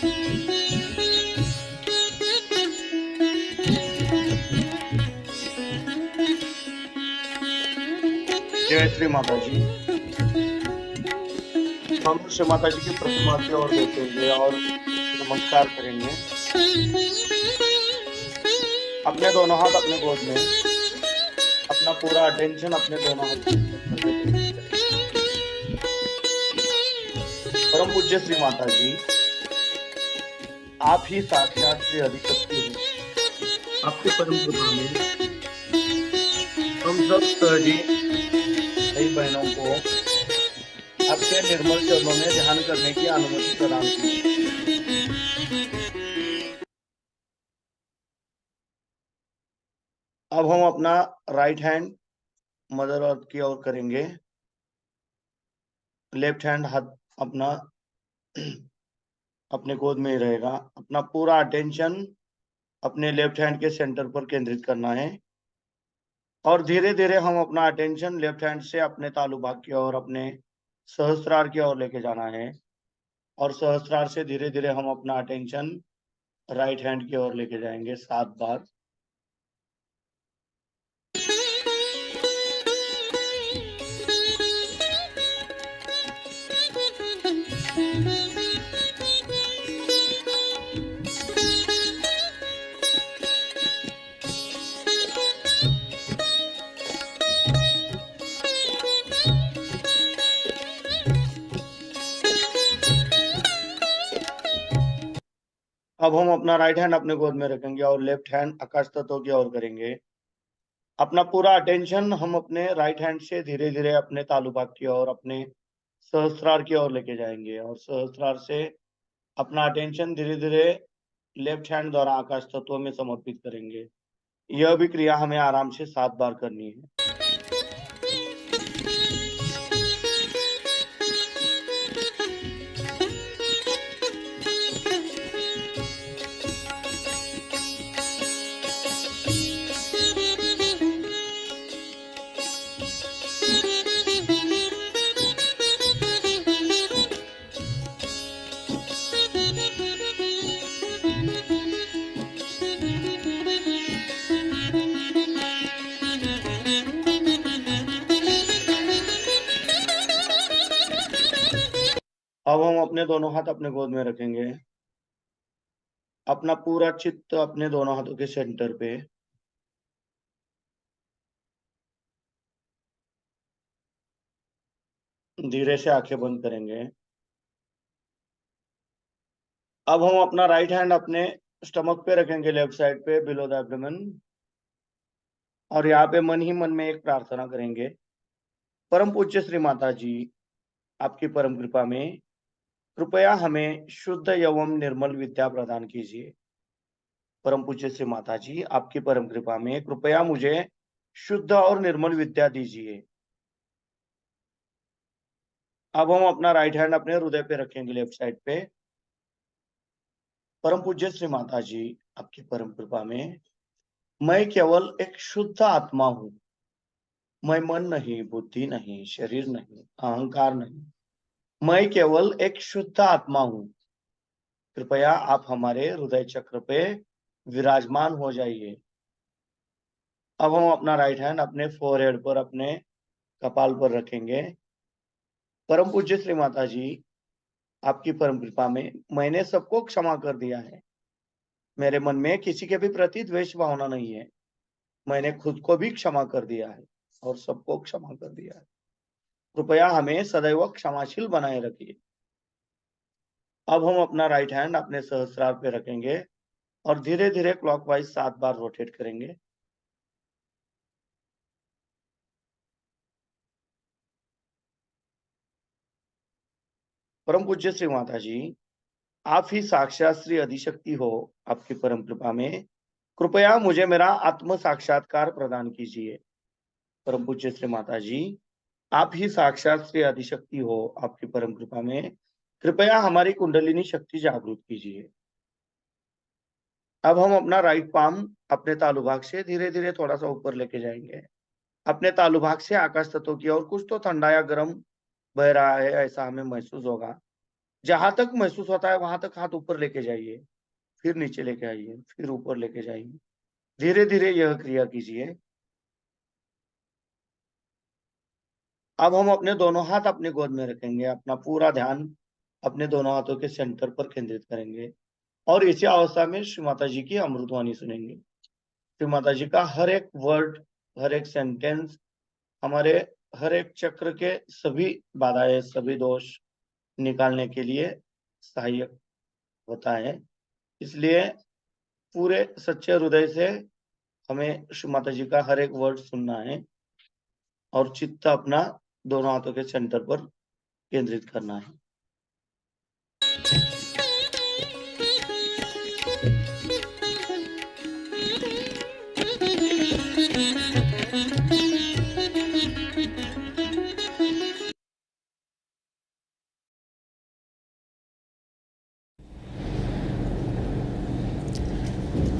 जय श्री माता जी। हम श्री माता जी की प्रतिमा की ओर देखेंगे और नमस्कार करेंगे। अपने दोनों हाथ अपने गोद में, अपना पूरा अटेंशन अपने दोनों हाथ के सेंटर पे केंद्रित करेंगे। परम पूज्य श्री माता जी, आप ही साक्षात श्री आदिशक्ति हो। आपकी परम कृपा में हम सब सहजी भाई बहनों को आपके निर्मल चरणों में ध्यान करने की अनुमति प्रदान कीजिए। अब हम अपना राइट हैंड मदर अर्थ की ओर करेंगे, लेफ्ट हैंड हाथ अपना अपने गोद में ही रहेगा। अपना पूरा अटेंशन अपने लेफ्ट हैंड के सेंटर पर केंद्रित करना है और धीरे धीरे हम अपना अटेंशन लेफ्ट हैंड से अपने तालु भाग की ओर, अपने सहस्त्रार की ओर लेके जाना है और सहस्त्रार से धीरे धीरे हम अपना अटेंशन राइट हैंड की ओर लेके जाएंगे 7 बार। अब हम अपना राइट हैंड अपने गोद में रखेंगे और लेफ्ट हैंड आकाश तत्व की ओर करेंगे। अपना पूरा अटेंशन हम अपने राइट हैंड से धीरे धीरे अपने तालु भाग की ओर, अपने सहस्त्रार की ओर लेके जाएंगे और सहस्त्रार से अपना अटेंशन धीरे धीरे लेफ्ट हैंड द्वारा आकाश तत्व में समर्पित करेंगे। यह भी क्रिया हमें आराम से 7 बार करनी है। अब हम अपने दोनों हाथ अपने गोद में रखेंगे, अपना पूरा चित्त अपने दोनों हाथों के सेंटर पे, धीरे से आंखें बंद करेंगे। अब हम अपना राइट हैंड अपने स्टमक पे रखेंगे, लेफ्ट साइड पे बिलो द एब्डोमेन, और यहाँ पे मन ही मन में एक प्रार्थना करेंगे। परम पूज्य श्री माता जी, आपकी परम कृपा में कृपया हमें शुद्ध एवं निर्मल विद्या प्रदान कीजिए। परम पूज्य श्री माता जी, आपकी परम कृपा में कृपया मुझे शुद्ध और निर्मल विद्या दीजिए। अब हम अपना राइट हैंड अपने हृदय पे रखेंगे, लेफ्ट साइड पे। परम पूज्य श्री माता जी, आपकी परम कृपा में मैं केवल एक शुद्ध आत्मा हूँ। मैं मन नहीं, बुद्धि नहीं, शरीर नहीं, अहंकार नहीं, मैं केवल एक शुद्ध आत्मा हूँ। कृपया आप हमारे हृदय चक्र पे विराजमान हो जाइए। अब हम अपना राइट हैंड अपने फोरहेड पर, अपने कपाल पर रखेंगे। परम पूज्य श्री माता जी, आपकी परम कृपा में मैंने सबको क्षमा कर दिया है। मेरे मन में किसी के भी प्रति द्वेष भावना नहीं है। मैंने खुद को भी क्षमा कर दिया है और सबको क्षमा कर दिया है। कृपया हमें सदैव क्षमाशील बनाए रखिए। अब हम अपना राइट हैंड अपने सहस्त्रार पे रखेंगे और धीरे धीरे क्लॉकवाइज 7 बार रोटेट करेंगे। परम पूज्य श्री माता जी, आप ही साक्षात श्री आदिशक्ति हो। आपकी परम कृपा में कृपया मुझे मेरा आत्म साक्षात्कार प्रदान कीजिए। परम पूज्य श्री माता जी, आप ही साक्षात श्री आदिशक्ति हो। आपकी परम कृपा में कृपया हमारी कुंडलिनी शक्ति जागृत कीजिए। अब हम अपना राइट पाम अपने तालु भाग से धीरे धीरे थोड़ा सा ऊपर लेके जाएंगे। अपने तालु भाग से आकाश तत्व की ओर कुछ तो ठंडा या गर्म बह रहा है, ऐसा हमें महसूस होगा। जहां तक महसूस होता है वहां तक हाथ ऊपर लेके जाइए, फिर नीचे लेके आइए, फिर ऊपर लेके जाइए। धीरे धीरे यह क्रिया कीजिए। अब हम अपने दोनों हाथ अपनी गोद में रखेंगे, अपना पूरा ध्यान अपने दोनों हाथों के सेंटर पर केंद्रित करेंगे और इसी अवस्था में श्री माता जी की अमृतवाणी सुनेंगे। श्री माता जी का हर एक वर्ड, हर एक सेंटेंस हमारे हर एक चक्र के सभी बाधाएं, सभी दोष निकालने के लिए सहायक होता है। इसलिए पूरे सच्चे हृदय से हमें श्री माता जी का हर एक वर्ड सुनना है और चित्त अपना दोनों हाथों के सेंटर पर केंद्रित करना है।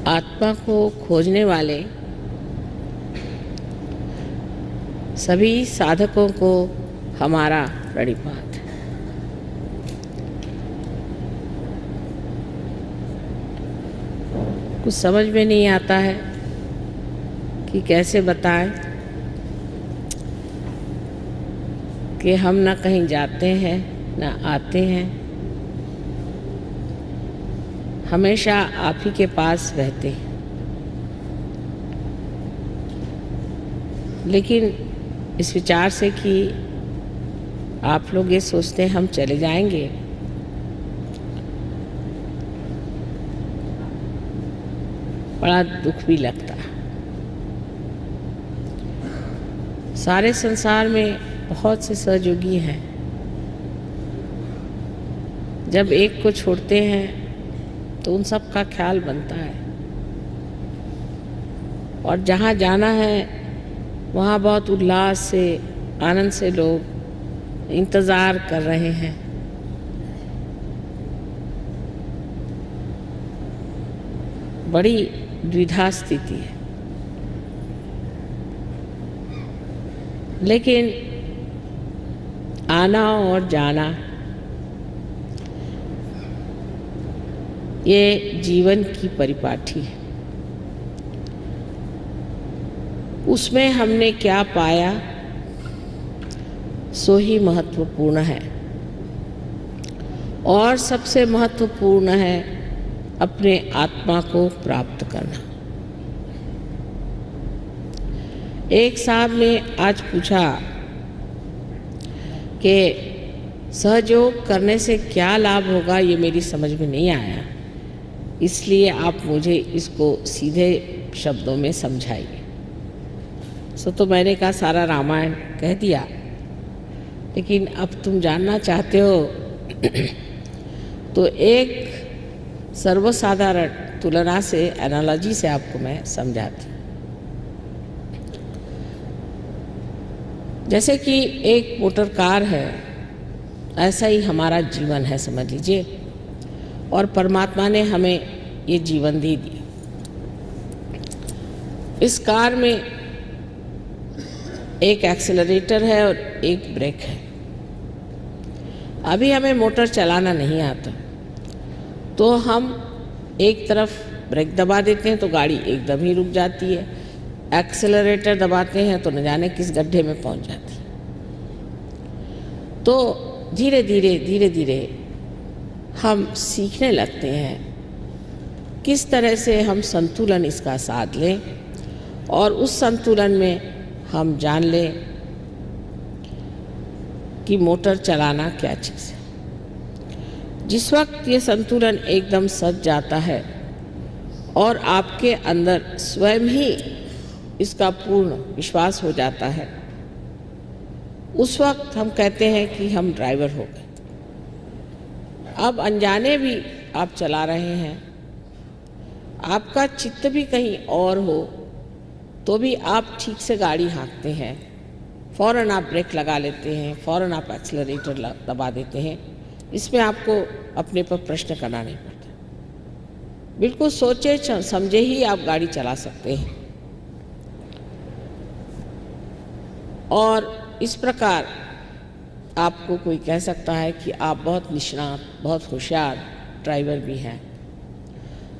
आत्मा को खोजने वाले सभी साधकों को हमारा प्रणिपात। कुछ समझ में नहीं आता है कि कैसे बताएं कि हम ना कहीं जाते हैं ना आते हैं, हमेशा आप ही के पास रहते हैं। लेकिन इस विचार से कि आप लोग ये सोचते हैं हम चले जाएंगे, बड़ा दुख भी लगता है। सारे संसार में बहुत से सहयोगी हैं, जब एक को छोड़ते हैं तो उन सब का ख्याल बनता है और जहाँ जाना है वहाँ बहुत उल्लास से, आनंद से लोग इंतज़ार कर रहे हैं। बड़ी द्विधा स्थिति है। लेकिन आना और जाना ये जीवन की परिपाटी है। उसमें हमने क्या पाया सो ही महत्वपूर्ण है। और सबसे महत्वपूर्ण है अपने आत्मा को प्राप्त करना। एक साहब ने आज पूछा कि सहयोग करने से क्या लाभ होगा, ये मेरी समझ में नहीं आया, इसलिए आप मुझे इसको सीधे शब्दों में समझाइए। सो तो मैंने कहा सारा रामायण कह दिया, लेकिन अब तुम जानना चाहते हो तो एक सर्वसाधारण तुलना से, एनालॉजी से आपको मैं समझाती। जैसे कि एक मोटर कार है, ऐसा ही हमारा जीवन है समझ लीजिए, और परमात्मा ने हमें ये जीवन दे दिया। इस कार में एक एक्सेलरेटर है और एक ब्रेक है। अभी हमें मोटर चलाना नहीं आता, तो हम एक तरफ ब्रेक दबा देते हैं तो गाड़ी एकदम ही रुक जाती है, एक्सेलरेटर दबाते हैं तो न जाने किस गड्ढे में पहुंच जाती है। तो धीरे धीरे हम सीखने लगते हैं किस तरह से हम संतुलन इसका साध लें, और उस संतुलन में हम जान लें कि मोटर चलाना क्या चीज़ है। जिस वक्त ये संतुलन एकदम सज जाता है और आपके अंदर स्वयं ही इसका पूर्ण विश्वास हो जाता है, उस वक्त हम कहते हैं कि हम ड्राइवर हो गए। अब अनजाने भी आप चला रहे हैं, आपका चित्त भी कहीं और हो तो भी आप ठीक से गाड़ी हाँकते हैं, फ़ौरन आप ब्रेक लगा लेते हैं, फ़ौरन आप एक्सेलरेटर दबा देते हैं। इसमें आपको अपने पर प्रश्न करना नहीं पड़ता। बिल्कुल सोचे समझे ही आप गाड़ी चला सकते हैं। और इस प्रकार आपको कोई कह सकता है कि आप बहुत निष्णात, बहुत होशियार ड्राइवर भी हैं,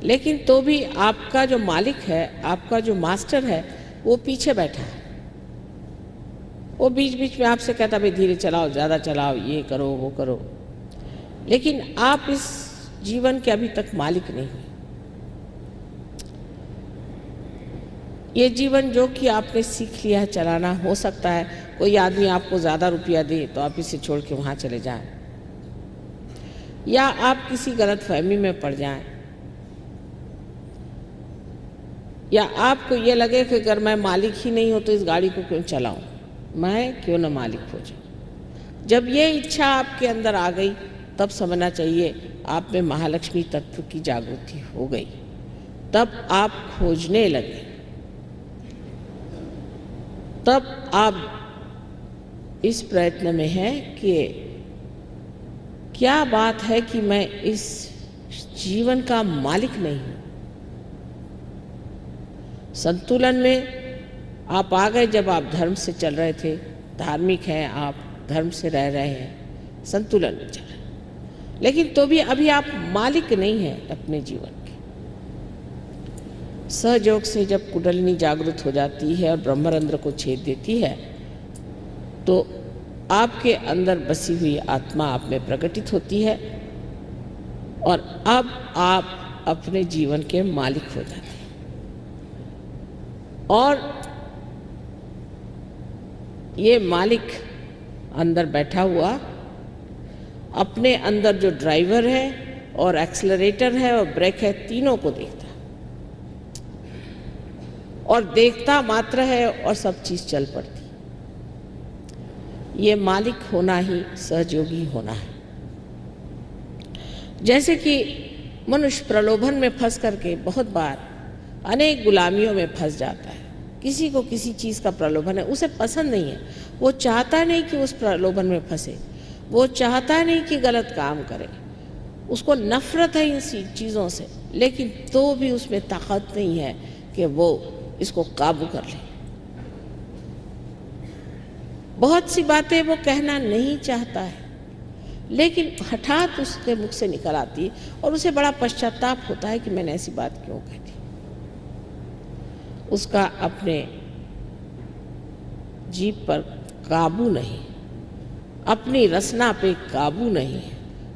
लेकिन तो भी आपका जो मालिक है, आपका जो मास्टर है, वो पीछे बैठा है। वो बीच बीच में आपसे कहता भाई धीरे चलाओ, ज़्यादा चलाओ, ये करो वो करो, लेकिन आप इस जीवन के अभी तक मालिक नहीं हैं। ये जीवन जो कि आपने सीख लिया है चलाना, हो सकता है कोई आदमी आपको ज़्यादा रुपया दे तो आप इसे छोड़ के वहाँ चले जाएं, या आप किसी गलत फहमी में पड़ जाएं, या आपको ये लगे कि अगर मैं मालिक ही नहीं हूँ तो इस गाड़ी को क्यों चलाऊं, मैं क्यों न मालिक हो जाऊं। जब ये इच्छा आपके अंदर आ गई तब समझना चाहिए आप में महालक्ष्मी तत्व की जागृति हो गई। तब आप खोजने लगे, तब आप इस प्रयत्न में हैं कि क्या बात है कि मैं इस जीवन का मालिक नहीं हूं। संतुलन में आप आ गए जब आप धर्म से चल रहे थे, धार्मिक हैं आप, धर्म से रह रहे हैं, संतुलन में चल रहे हैं, लेकिन तो भी अभी आप मालिक नहीं हैं अपने जीवन के। सहयोग से जब कुंडलिनी जागृत हो जाती है और ब्रह्मरंध्र को छेद देती है तो आपके अंदर बसी हुई आत्मा आप में प्रकटित होती है और अब आप अपने जीवन के मालिक हो जाते हैं। और ये मालिक अंदर बैठा हुआ अपने अंदर जो ड्राइवर है और एक्सेलरेटर है और ब्रेक है, तीनों को देखता है और देखता मात्र है और सब चीज चल पड़ती। ये मालिक होना ही सहयोगी होना है। जैसे कि मनुष्य प्रलोभन में फंस करके बहुत बार अनेक गुलामियों में फंस जाता है। किसी को किसी चीज़ का प्रलोभन है, उसे पसंद नहीं है, वो चाहता नहीं कि उस प्रलोभन में फंसे, वो चाहता नहीं कि गलत काम करे, उसको नफरत है इन चीज़ों से, लेकिन तो भी उसमें ताकत नहीं है कि वो इसको काबू कर ले। बहुत सी बातें वो कहना नहीं चाहता है, लेकिन हठात उसके मुख से निकल आती है और उसे बड़ा पश्चाताप होता है कि मैंने ऐसी बात क्यों कह दी। उसका अपने जीभ पर काबू नहीं, अपनी रसना पे काबू नहीं,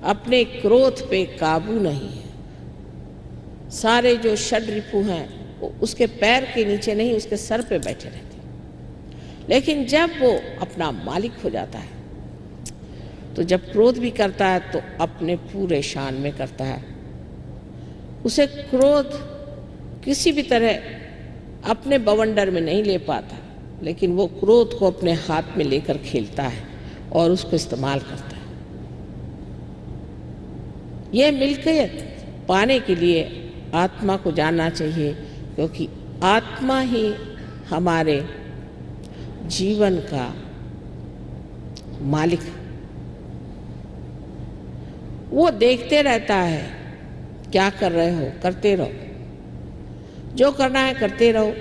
अपने क्रोध पे काबू नहीं है। सारे जो षड रिपु हैं वो उसके पैर के नीचे नहीं, उसके सर पे बैठे रहते हैं। लेकिन जब वो अपना मालिक हो जाता है तो जब क्रोध भी करता है तो अपने पूरे शान में करता है। उसे क्रोध किसी भी तरह अपने बवंडर में नहीं ले पाता, लेकिन वो क्रोध को अपने हाथ में लेकर खेलता है और उसको इस्तेमाल करता है। ये मिल्कियत पाने के लिए आत्मा को जानना चाहिए, क्योंकि आत्मा ही हमारे जीवन का मालिक है। वो देखते रहता है, क्या कर रहे हो करते रहो, जो करना है करते रहो।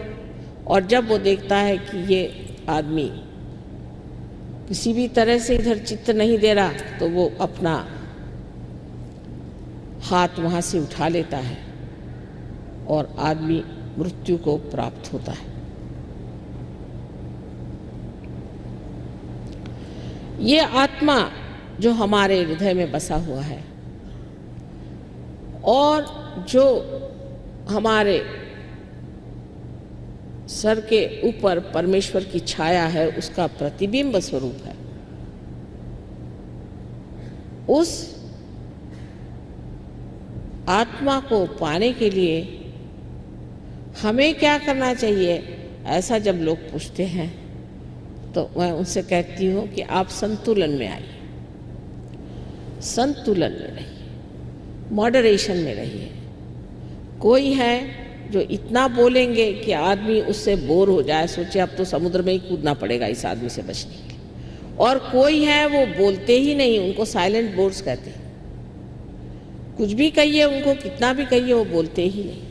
और जब वो देखता है कि ये आदमी किसी भी तरह से इधर चित्त नहीं दे रहा, तो वो अपना हाथ वहाँ से उठा लेता है और आदमी मृत्यु को प्राप्त होता है। ये आत्मा जो हमारे हृदय में बसा हुआ है और जो हमारे सर के ऊपर परमेश्वर की छाया है, उसका प्रतिबिंब स्वरूप है। उस आत्मा को पाने के लिए हमें क्या करना चाहिए, ऐसा जब लोग पूछते हैं तो मैं उनसे कहती हूँ कि आप संतुलन में आइए, संतुलन में रहिए, मॉडरेशन में रहिए। कोई है जो इतना बोलेंगे कि आदमी उससे बोर हो जाए, सोचे अब तो समुद्र में ही कूदना पड़ेगा इस आदमी से बचने के लिए। और कोई है वो बोलते ही नहीं, उनको साइलेंट बोर्ड्स कहते हैं। कुछ भी कहिए उनको, कितना भी कहिए, वो बोलते ही नहीं।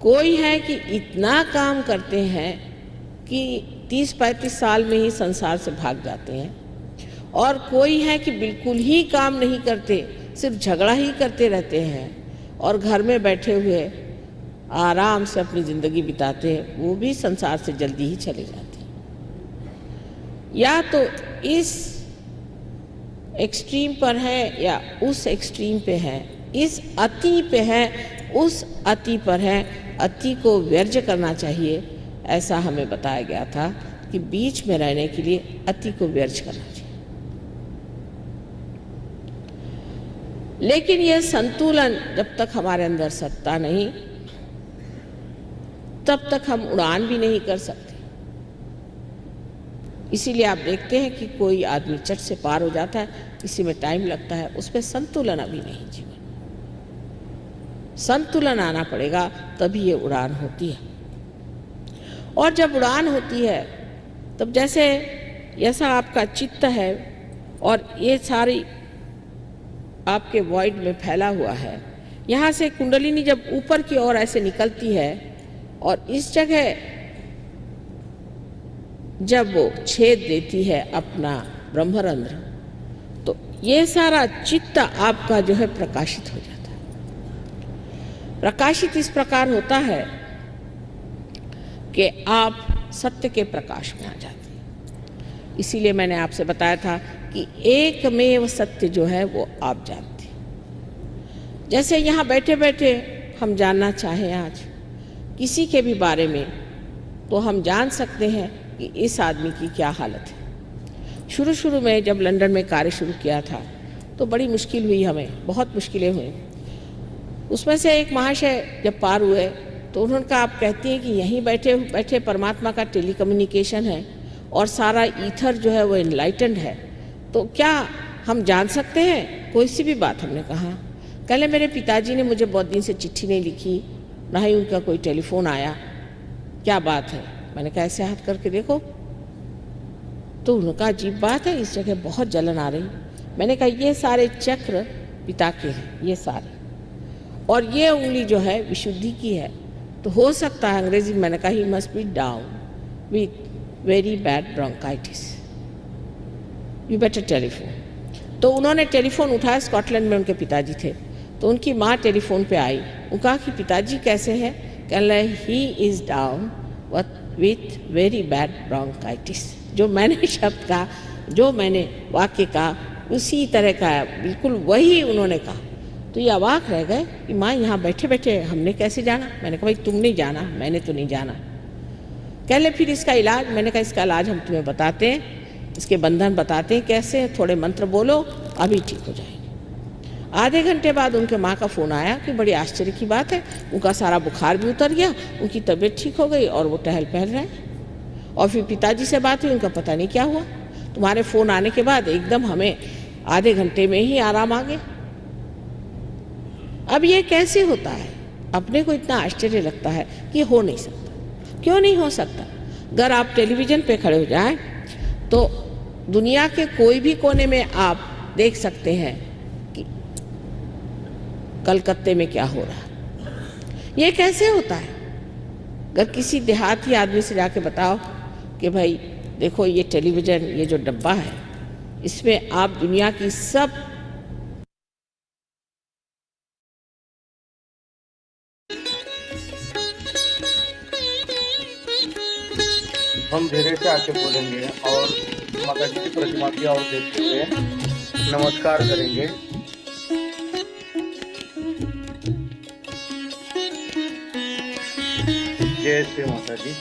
कोई है कि इतना काम करते हैं कि 30-35 साल में ही संसार से भाग जाते हैं, और कोई है कि बिल्कुल ही काम नहीं करते, सिर्फ झगड़ा ही करते रहते हैं और घर में बैठे हुए आराम से अपनी ज़िंदगी बिताते हैं, वो भी संसार से जल्दी ही चले जाते हैं। या तो इस एक्सट्रीम पर है या उस एक्सट्रीम पे है, इस अति पे है, उस अति पर है। अति को वर्ज्य करना चाहिए, ऐसा हमें बताया गया था कि बीच में रहने के लिए अति को वर्ज्य करना चाहिए। लेकिन यह संतुलन जब तक हमारे अंदर सत्ता नहीं, तब तक हम उड़ान भी नहीं कर सकते। इसीलिए आप देखते हैं कि कोई आदमी चट से पार हो जाता है, इसी में टाइम लगता है, उसमें संतुलन अभी नहीं। जीवन संतुलन आना पड़ेगा, तभी ये उड़ान होती है। और जब उड़ान होती है तब जैसे ऐसा आपका चित्त है और ये सारी आपके वॉइड में फैला हुआ है, यहाँ से कुंडलिनी जब ऊपर की ओर ऐसे निकलती है और इस जगह जब वो छेद देती है अपना ब्रह्मरंध्र, तो ये सारा चित्त आपका जो है प्रकाशित हो जाता है। प्रकाशित इस प्रकार होता है कि आप सत्य के प्रकाश में आ जाते हैं। इसीलिए मैंने आपसे बताया था कि एकमेव सत्य जो है वो आप जानते हैं। जैसे यहाँ बैठे बैठे हम जानना चाहें आज किसी के भी बारे में, तो हम जान सकते हैं कि इस आदमी की क्या हालत है। शुरू शुरू में जब लंदन में कार्य शुरू किया था तो बड़ी मुश्किल हुई, हमें बहुत मुश्किलें हुई। उसमें से एक महाशय जब पार हुए तो उन्होंने कहा, आप कहती हैं कि यहीं बैठे बैठे परमात्मा का टेलीकम्युनिकेशन है और सारा ईथर जो है वो एनलाइटेंड है, तो क्या हम जान सकते हैं कोई सी भी बात? हमने कहा, पहले मेरे पिताजी ने मुझे बहुत दिन से चिट्ठी नहीं लिखी, ना ही उनका कोई टेलीफोन आया, क्या बात है? मैंने कहा ऐसे हाथ करके देखो, तो उनका अजीब बात है, इस जगह बहुत जलन आ रही। मैंने कहा ये सारे चक्र पिता के हैं, ये सारे, और ये उंगली जो है विशुद्धि की है, तो हो सकता है अंग्रेजी में, मैंने कहा he must be down with very bad bronchitis, you better telephone. तो उन्होंने टेलीफोन उठाया, स्कॉटलैंड में उनके पिताजी थे, तो उनकी माँ टेलीफोन पे आई, वो कहा कि पिताजी कैसे हैं? कहने लगे he is down with very bad bronchitis. जो मैंने शब्द कहा, जो मैंने वाक्य कहा, उसी तरह का बिल्कुल वही उन्होंने कहा। तो ये अवाक रह गए कि माँ यहाँ बैठे बैठे हमने कैसे जाना? मैंने कहा भाई तुमने जाना, मैंने तो नहीं जाना। कह ले फिर इसका इलाज? मैंने कहा इसका इलाज हम तुम्हें बताते हैं, इसके बंधन बताते हैं कैसे, थोड़े मंत्र बोलो अभी ठीक हो जाएंगे। आधे घंटे बाद उनके माँ का फ़ोन आया कि बड़ी आश्चर्य की बात है, उनका सारा बुखार भी उतर गया, उनकी तबीयत ठीक हो गई और वो टहल पहल रहे हैं। और फिर पिताजी से बात हुई, उनका पता नहीं क्या हुआ, तुम्हारे फ़ोन आने के बाद एकदम हमें आधे घंटे में ही आराम आ गया। अब ये कैसे होता है? अपने को इतना आश्चर्य लगता है कि हो नहीं सकता। क्यों नहीं हो सकता? अगर आप टेलीविज़न पे खड़े हो जाएं तो दुनिया के कोई भी कोने में आप देख सकते हैं कि कलकत्ते में क्या हो रहा है। ये कैसे होता है? अगर किसी देहाती आदमी से जाके बताओ कि भाई देखो ये टेलीविज़न, ये जो डब्बा है, इसमें आप दुनिया की सब हम धीरे से आके बोलेंगे और माता जी की प्रतिमा की ओर देखते हुए नमस्कार करेंगे। जय श्री माता जी।